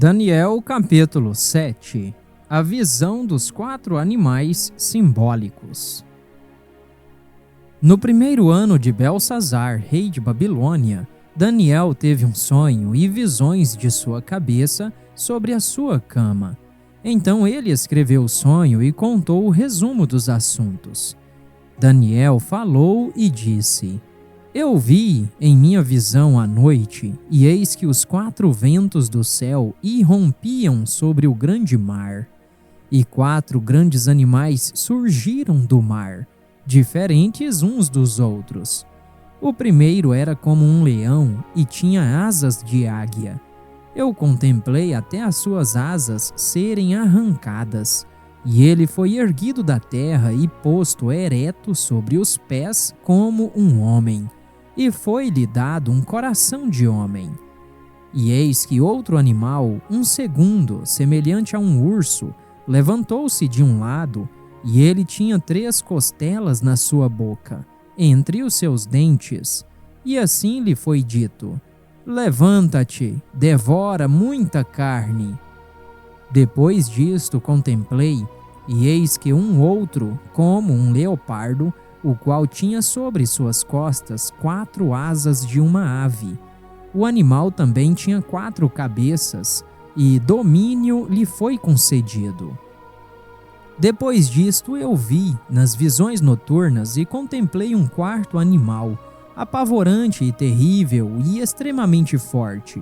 Daniel capítulo 7. A visão dos 4 animais simbólicos. No primeiro ano de Belsazar, rei de Babilônia, Daniel teve um sonho e visões de sua cabeça sobre a sua cama. Então ele escreveu o sonho e contou o resumo dos assuntos. Daniel falou e disse: Eu vi em minha visão à noite, e eis que os 4 ventos do céu irrompiam sobre o grande mar, e 4 grandes animais surgiram do mar, diferentes uns dos outros. O primeiro era como um leão e tinha asas de águia. Eu contemplei até as suas asas serem arrancadas, e ele foi erguido da terra e posto ereto sobre os pés como um homem, e foi-lhe dado um coração de homem. E eis que outro animal, um segundo, semelhante a um urso, levantou-se de um lado, e ele tinha 3 costelas na sua boca, entre os seus dentes. E assim lhe foi dito: Levanta-te, devora muita carne. Depois disto contemplei, e eis que um outro, como um leopardo, o qual tinha sobre suas costas 4 asas de uma ave. O animal também tinha 4 cabeças, e domínio lhe foi concedido. Depois disto eu vi, nas visões noturnas, e contemplei um 4º animal, apavorante e terrível e extremamente forte.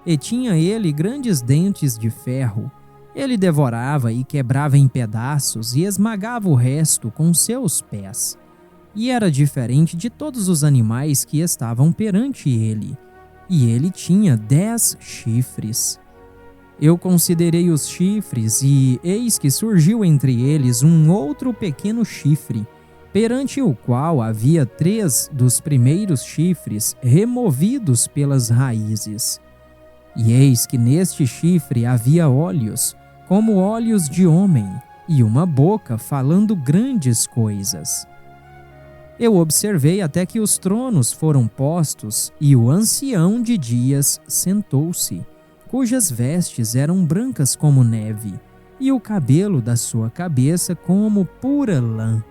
E tinha ele grandes dentes de ferro. Ele devorava e quebrava em pedaços e esmagava o resto com seus pés. E era diferente de todos os animais que estavam perante ele, e ele tinha 10 chifres. Eu considerei os chifres, e eis que surgiu entre eles um outro pequeno chifre, perante o qual havia 3 dos primeiros chifres removidos pelas raízes. E eis que neste chifre havia olhos, como olhos de homem, e uma boca falando grandes coisas. Eu observei até que os tronos foram postos, e o ancião de dias sentou-se, cujas vestes eram brancas como neve, e o cabelo da sua cabeça como pura lã.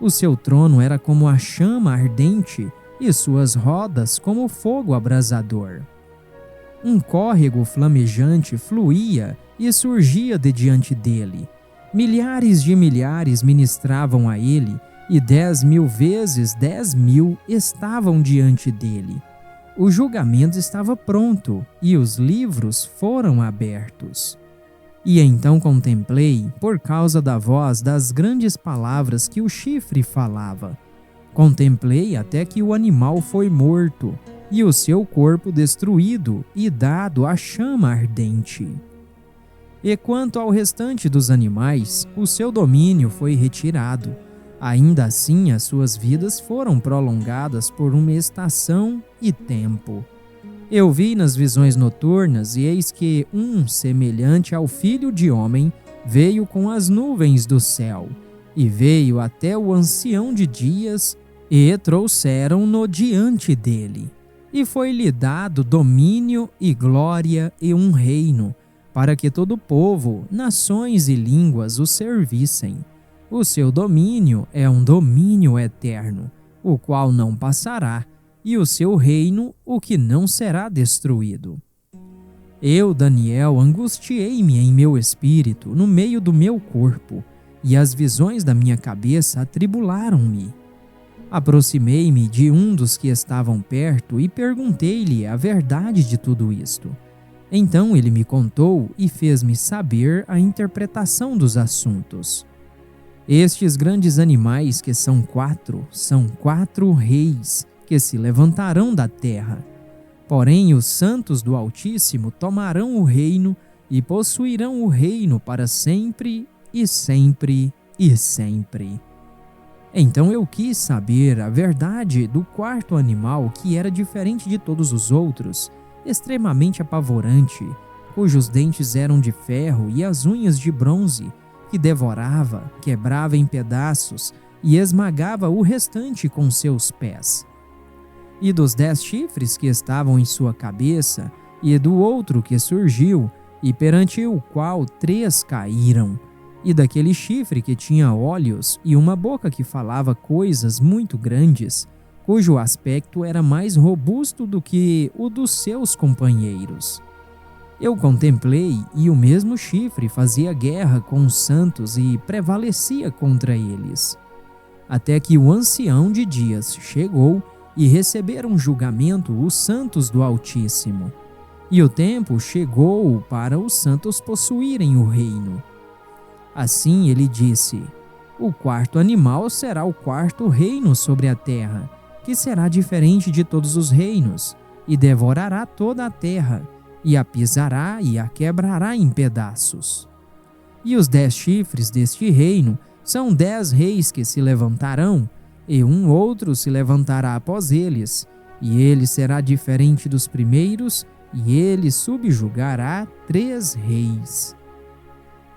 O seu trono era como a chama ardente, e suas rodas como fogo abrasador. Um córrego flamejante fluía e surgia de diante dele. Milhares de milhares ministravam a ele, e 10.000 vezes 10.000 estavam diante dele. O julgamento estava pronto, e os livros foram abertos. E então contemplei, por causa da voz das grandes palavras que o chifre falava. Contemplei até que o animal foi morto, e o seu corpo destruído e dado à chama ardente. E quanto ao restante dos animais, o seu domínio foi retirado. Ainda assim, as suas vidas foram prolongadas por uma estação e tempo. Eu vi nas visões noturnas, e eis que um semelhante ao filho de homem veio com as nuvens do céu, e veio até o ancião de dias, e trouxeram-no diante dele. E foi-lhe dado domínio e glória e um reino, para que todo povo, nações e línguas o servissem. O seu domínio é um domínio eterno, o qual não passará, e o seu reino, o que não será destruído. Eu, Daniel, angustiei-me em meu espírito, no meio do meu corpo, e as visões da minha cabeça atribularam-me. Aproximei-me de um dos que estavam perto e perguntei-lhe a verdade de tudo isto. Então ele me contou e fez-me saber a interpretação dos assuntos. Estes grandes animais, que são 4 reis que se levantarão da terra. Porém, os santos do Altíssimo tomarão o reino e possuirão o reino para sempre e sempre e sempre. Então eu quis saber a verdade do 4º animal, que era diferente de todos os outros, extremamente apavorante, cujos dentes eram de ferro e as unhas de bronze, que devorava, quebrava em pedaços e esmagava o restante com seus pés. E dos 10 chifres que estavam em sua cabeça, e do outro que surgiu, e perante o qual 3 caíram, e daquele chifre que tinha olhos e uma boca que falava coisas muito grandes, cujo aspecto era mais robusto do que o dos seus companheiros. Eu contemplei, e o mesmo chifre fazia guerra com os santos e prevalecia contra eles. Até que o ancião de dias chegou e receberam julgamento os santos do Altíssimo. E o tempo chegou para os santos possuírem o reino. Assim ele disse: o 4º animal será o 4º reino sobre a terra, que será diferente de todos os reinos, e devorará toda a terra, e a pisará e a quebrará em pedaços. E os 10 chifres deste reino são 10 reis que se levantarão, e um outro se levantará após eles, e ele será diferente dos primeiros, e ele subjugará 3 reis.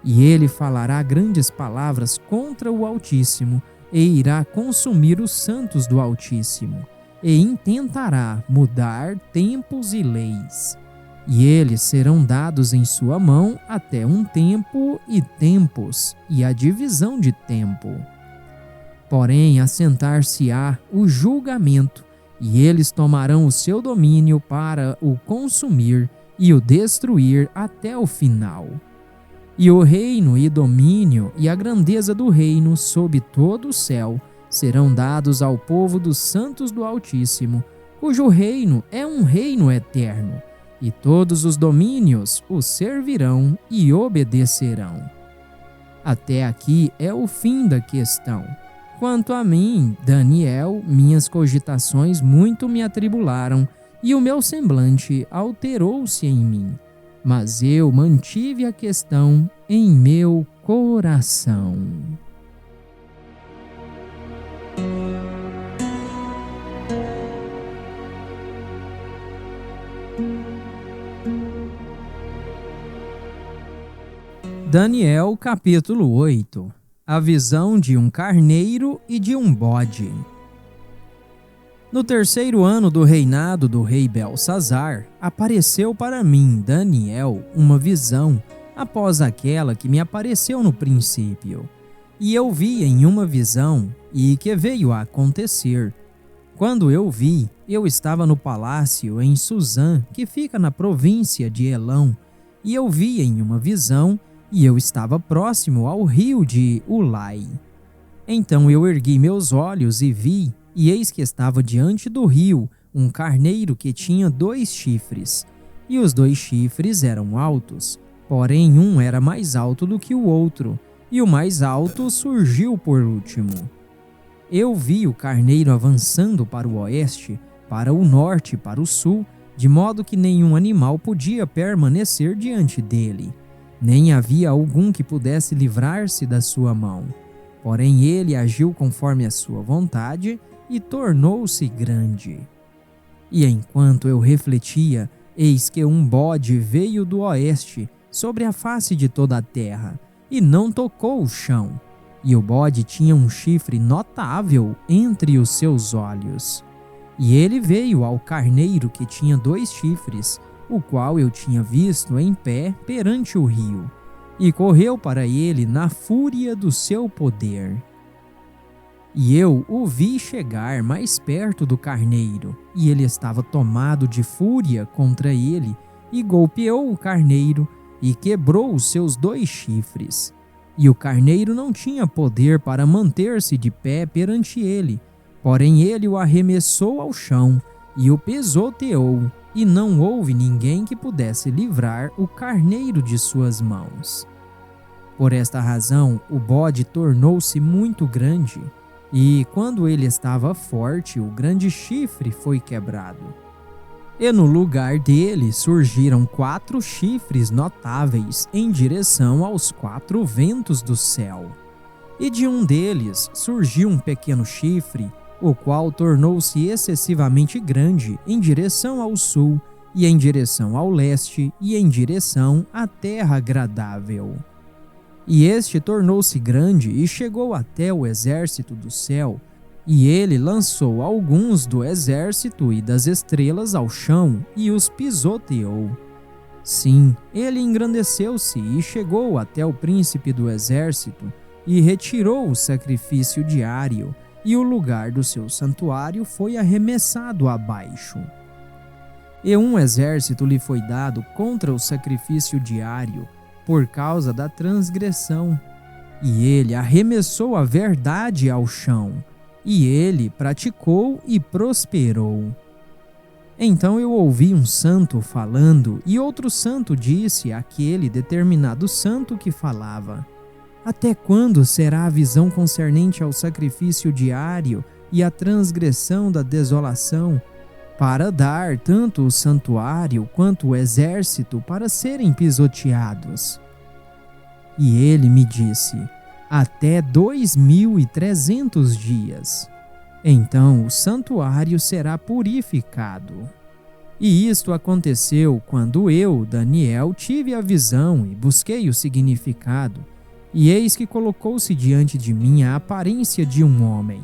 E ele falará grandes palavras contra o Altíssimo, e irá consumir os santos do Altíssimo, e intentará mudar tempos e leis. E eles serão dados em sua mão até um tempo e tempos, e a divisão de tempo. Porém, assentar-se-á o julgamento, e eles tomarão o seu domínio para o consumir e o destruir até o final. E o reino e domínio e a grandeza do reino sob todo o céu serão dados ao povo dos santos do Altíssimo, cujo reino é um reino eterno, e todos os domínios o servirão e obedecerão. Até aqui é o fim da questão. Quanto a mim, Daniel, minhas cogitações muito me atribularam, e o meu semblante alterou-se em mim. Mas eu mantive a questão em meu coração. Daniel capítulo 8. A visão de um carneiro e de um bode. No 3º ano do reinado do rei Belsazar, apareceu para mim, Daniel, uma visão, após aquela que me apareceu no princípio. E eu vi em uma visão, e que veio a acontecer. Quando eu vi, eu estava no palácio em Suzã, que fica na província de Elão, e eu vi em uma visão, e eu estava próximo ao rio de Ulai. Então eu ergui meus olhos e vi, e eis que estava diante do rio um carneiro que tinha 2 chifres, e os 2 chifres eram altos, porém um era mais alto do que o outro, e o mais alto surgiu por último. Eu vi o carneiro avançando para o oeste, para o norte e para o sul, de modo que nenhum animal podia permanecer diante dele, nem havia algum que pudesse livrar-se da sua mão. Porém ele agiu conforme a sua vontade e tornou-se grande. E enquanto eu refletia, eis que um bode veio do oeste sobre a face de toda a terra, e não tocou o chão. E o bode tinha um chifre notável entre os seus olhos. E ele veio ao carneiro que tinha 2 chifres, o qual eu tinha visto em pé perante o rio, e correu para ele na fúria do seu poder. E eu o vi chegar mais perto do carneiro, e ele estava tomado de fúria contra ele, e golpeou o carneiro, e quebrou os seus 2 chifres. E o carneiro não tinha poder para manter-se de pé perante ele, porém ele o arremessou ao chão, e o pisoteou, e não houve ninguém que pudesse livrar o carneiro de suas mãos. Por esta razão, o bode tornou-se muito grande, e quando ele estava forte, o grande chifre foi quebrado. E no lugar dele surgiram 4 chifres notáveis em direção aos 4 ventos do céu. E de um deles surgiu um pequeno chifre, o qual tornou-se excessivamente grande em direção ao sul, e em direção ao leste, e em direção à terra agradável. E este tornou-se grande e chegou até o exército do céu, e ele lançou alguns do exército e das estrelas ao chão e os pisoteou. Sim, ele engrandeceu-se e chegou até o príncipe do exército e retirou o sacrifício diário, e o lugar do seu santuário foi arremessado abaixo. E um exército lhe foi dado contra o sacrifício diário, por causa da transgressão. E ele arremessou a verdade ao chão, e ele praticou e prosperou. Então eu ouvi um santo falando, e outro santo disse àquele determinado santo que falava: Até quando será a visão concernente ao sacrifício diário e à transgressão da desolação, para dar tanto o santuário quanto o exército para serem pisoteados? E ele me disse: Até 2.300 dias. Então o santuário será purificado. E isto aconteceu quando eu, Daniel, tive a visão e busquei o significado, e eis que colocou-se diante de mim a aparência de um homem.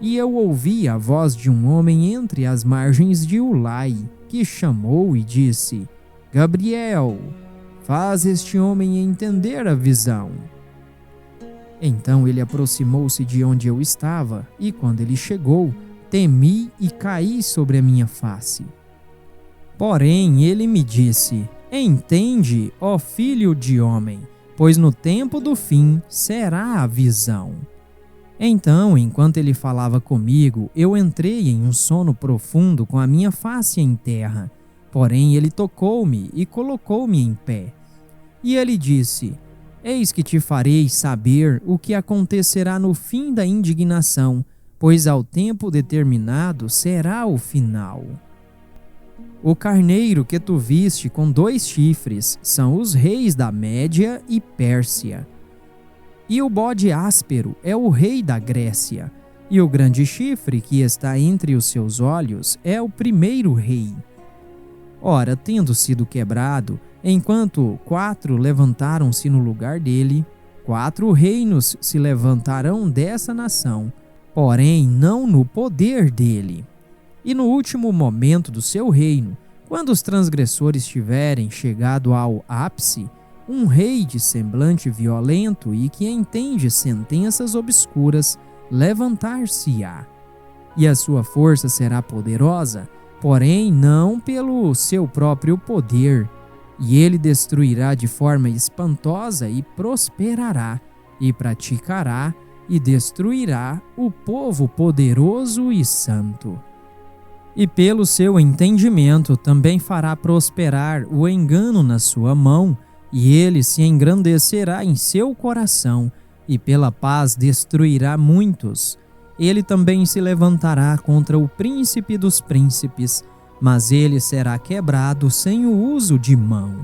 E eu ouvi a voz de um homem entre as margens de Ulai, que chamou e disse: Gabriel, faz este homem entender a visão. Então ele aproximou-se de onde eu estava, e quando ele chegou, temi e caí sobre a minha face. Porém ele me disse: Entende, ó filho de homem, pois no tempo do fim será a visão. Então, enquanto ele falava comigo, eu entrei em um sono profundo com a minha face em terra. Porém ele tocou-me e colocou-me em pé. E ele disse: Eis que te farei saber o que acontecerá no fim da indignação, pois ao tempo determinado será o final. O carneiro que tu viste com 2 chifres são os reis da Média e Pérsia. E o bode áspero é o rei da Grécia, e o grande chifre que está entre os seus olhos é o primeiro rei. Ora, tendo sido quebrado, enquanto 4 levantaram-se no lugar dele, 4 reinos se levantarão dessa nação, porém não no poder dele. E no último momento do seu reino, quando os transgressores tiverem chegado ao ápice, um rei de semblante violento e que entende sentenças obscuras levantar-se-á. E a sua força será poderosa, porém não pelo seu próprio poder, e ele destruirá de forma espantosa e prosperará, e praticará e destruirá o povo poderoso e santo. E pelo seu entendimento também fará prosperar o engano na sua mão, e ele se engrandecerá em seu coração, e pela paz destruirá muitos. Ele também se levantará contra o príncipe dos príncipes, mas ele será quebrado sem o uso de mão.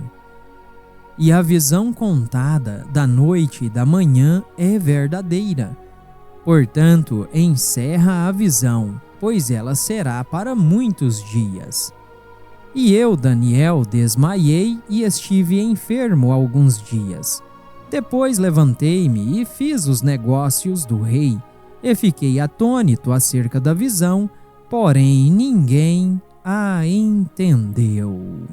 E a visão contada da noite e da manhã é verdadeira. Portanto, encerra a visão, pois ela será para muitos dias. E eu, Daniel, desmaiei e estive enfermo alguns dias. Depois levantei-me e fiz os negócios do rei, e fiquei atônito acerca da visão, porém ninguém a entendeu.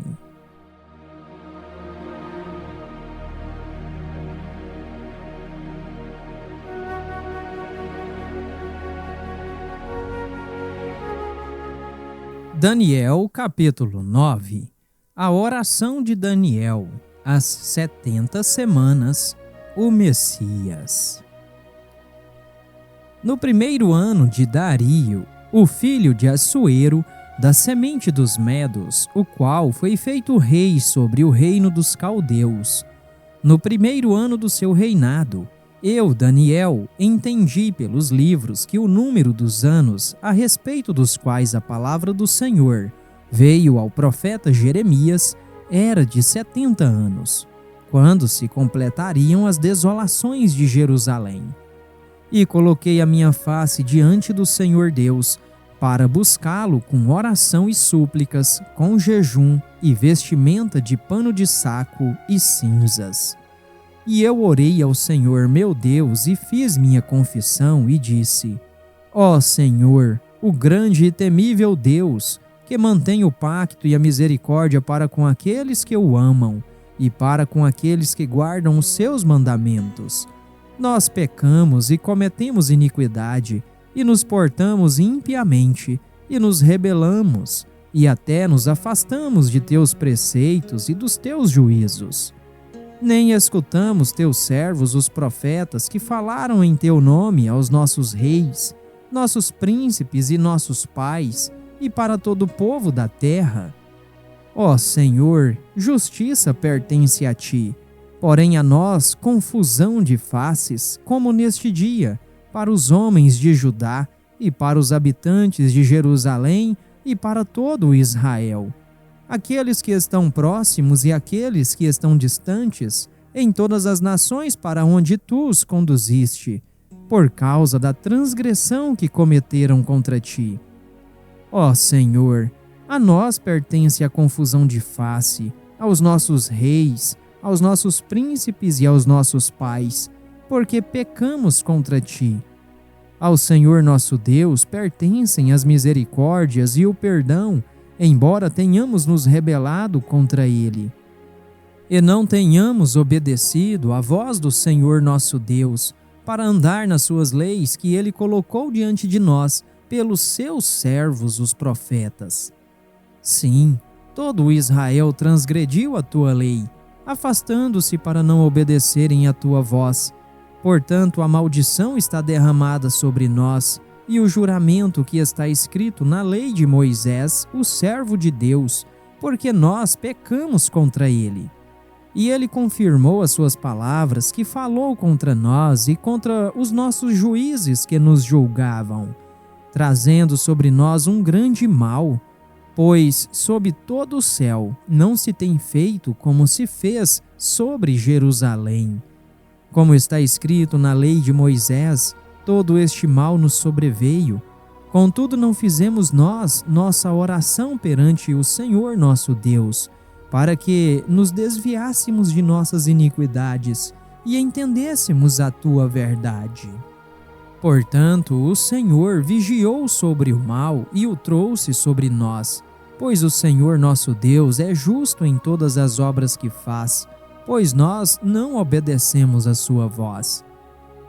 Daniel, capítulo 9. A oração de Daniel, as 70 semanas, o Messias. No primeiro ano de Dario, o filho de Assuero, da semente dos Medos, o qual foi feito rei sobre o reino dos caldeus. No primeiro ano do seu reinado, eu, Daniel, entendi pelos livros que o número dos anos a respeito dos quais a palavra do Senhor veio ao profeta Jeremias era de 70 anos, quando se completariam as desolações de Jerusalém. E coloquei a minha face diante do Senhor Deus, para buscá-lo com oração e súplicas, com jejum e vestimenta de pano de saco e cinzas. E eu orei ao Senhor meu Deus e fiz minha confissão e disse: Ó Senhor, o grande e temível Deus, que mantém o pacto e a misericórdia para com aqueles que o amam e para com aqueles que guardam os seus mandamentos. Nós pecamos e cometemos iniquidade, e nos portamos impiamente, e nos rebelamos, e até nos afastamos de teus preceitos e dos teus juízos. Nem escutamos teus servos, os profetas, que falaram em teu nome aos nossos reis, nossos príncipes e nossos pais, e para todo o povo da terra. Ó Senhor, justiça pertence a ti, porém a nós confusão de faces, como neste dia, para os homens de Judá e para os habitantes de Jerusalém e para todo Israel. Aqueles que estão próximos e aqueles que estão distantes, em todas as nações para onde tu os conduziste, por causa da transgressão que cometeram contra ti. Ó Senhor, a nós pertence a confusão de face, aos nossos reis, aos nossos príncipes e aos nossos pais, porque pecamos contra ti. Ao Senhor nosso Deus pertencem as misericórdias e o perdão, embora tenhamos nos rebelado contra ele. E não tenhamos obedecido à voz do Senhor nosso Deus, para andar nas suas leis que ele colocou diante de nós, pelos seus servos, os profetas. Sim, todo Israel transgrediu a tua lei, afastando-se para não obedecerem à tua voz. Portanto, a maldição está derramada sobre nós, e o juramento que está escrito na lei de Moisés, o servo de Deus, porque nós pecamos contra ele. E ele confirmou as suas palavras que falou contra nós e contra os nossos juízes que nos julgavam, trazendo sobre nós um grande mal, pois sob todo o céu não se tem feito como se fez sobre Jerusalém. Como está escrito na lei de Moisés, todo este mal nos sobreveio. Contudo, não fizemos nós nossa oração perante o Senhor nosso Deus, para que nos desviássemos de nossas iniquidades e entendêssemos a tua verdade. Portanto, o Senhor vigiou sobre o mal e o trouxe sobre nós, pois o Senhor nosso Deus é justo em todas as obras que faz, pois nós não obedecemos a sua voz.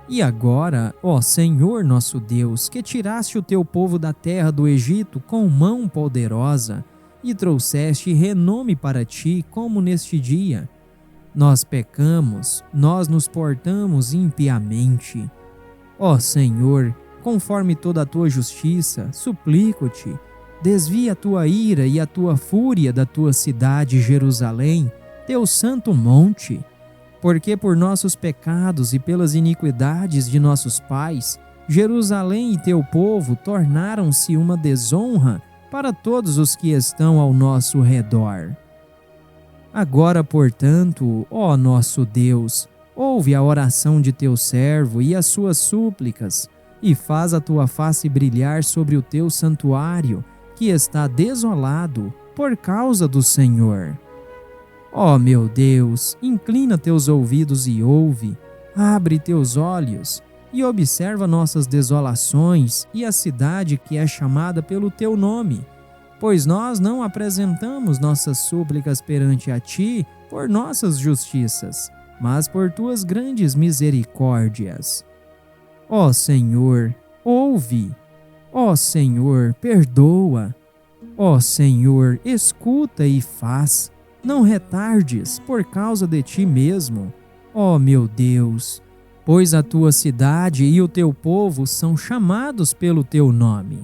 E agora, ó Senhor nosso Deus, que tiraste o teu povo da terra do Egito com mão poderosa e trouxeste renome para ti como neste dia, nós pecamos, nós nos portamos impiamente. Ó Senhor, conforme toda a tua justiça, suplico-te, desvia a tua ira e a tua fúria da tua cidade, Jerusalém, teu santo monte, porque por nossos pecados e pelas iniquidades de nossos pais, Jerusalém e teu povo tornaram-se uma desonra para todos os que estão ao nosso redor. Agora, portanto, ó nosso Deus, ouve a oração de teu servo e as suas súplicas, e faz a tua face brilhar sobre o teu santuário, que está desolado por causa do Senhor. Ó meu Deus, inclina teus ouvidos e ouve, abre teus olhos e observa nossas desolações e a cidade que é chamada pelo teu nome, pois nós não apresentamos nossas súplicas perante a ti por nossas justiças, mas por tuas grandes misericórdias. Ó Senhor, ouve. Ó Senhor, perdoa. Ó Senhor, escuta e faz. Não retardes por causa de ti mesmo, ó meu Deus, pois a tua cidade e o teu povo são chamados pelo teu nome.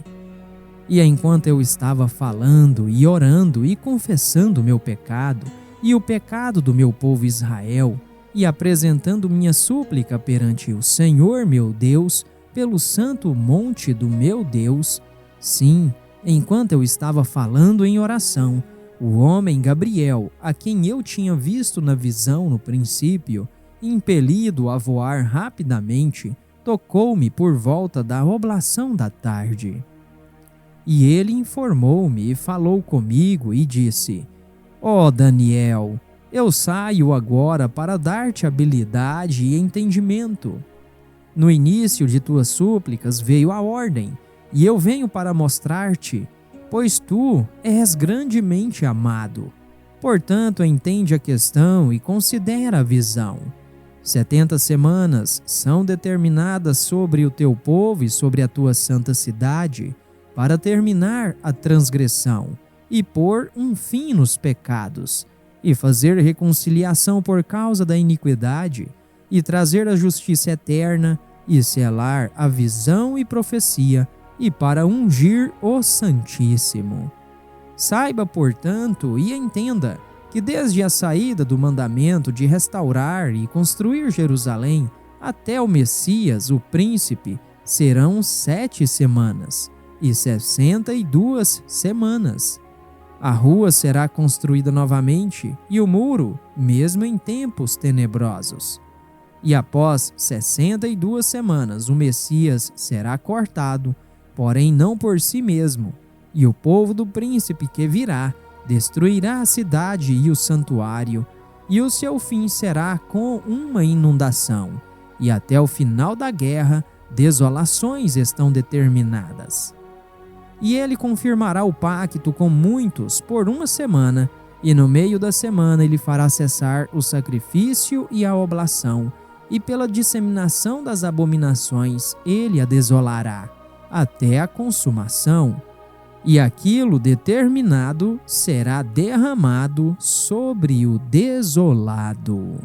E enquanto eu estava falando e orando e confessando meu pecado e o pecado do meu povo Israel, e apresentando minha súplica perante o Senhor meu Deus, pelo santo monte do meu Deus, sim, enquanto eu estava falando em oração, o homem Gabriel, a quem eu tinha visto na visão no princípio, impelido a voar rapidamente, tocou-me por volta da oblação da tarde. E ele informou-me e falou comigo e disse: Ó Daniel, eu saio agora para dar-te habilidade e entendimento. No início de tuas súplicas veio a ordem, e eu venho para mostrar-te pois tu és grandemente amado. Portanto, entende a questão e considera a visão. 70 semanas são determinadas sobre o teu povo e sobre a tua santa cidade, para terminar a transgressão e pôr um fim nos pecados, e fazer reconciliação por causa da iniquidade, e trazer a justiça eterna, e selar a visão e profecia, e para ungir o Santíssimo. Saiba, portanto, e entenda que desde a saída do mandamento de restaurar e construir Jerusalém até o Messias, o príncipe, serão 7 semanas e 62 semanas. A rua será construída novamente e o muro, mesmo em tempos tenebrosos. E após 62 semanas, o Messias será cortado, porém não por si mesmo, e o povo do príncipe que virá destruirá a cidade e o santuário, e o seu fim será com uma inundação, e até o final da guerra, desolações estão determinadas. E ele confirmará o pacto com muitos por 1 semana, e no meio da semana ele fará cessar o sacrifício e a oblação, e pela disseminação das abominações ele a desolará, até a consumação. E aquilo determinado será derramado sobre o desolado.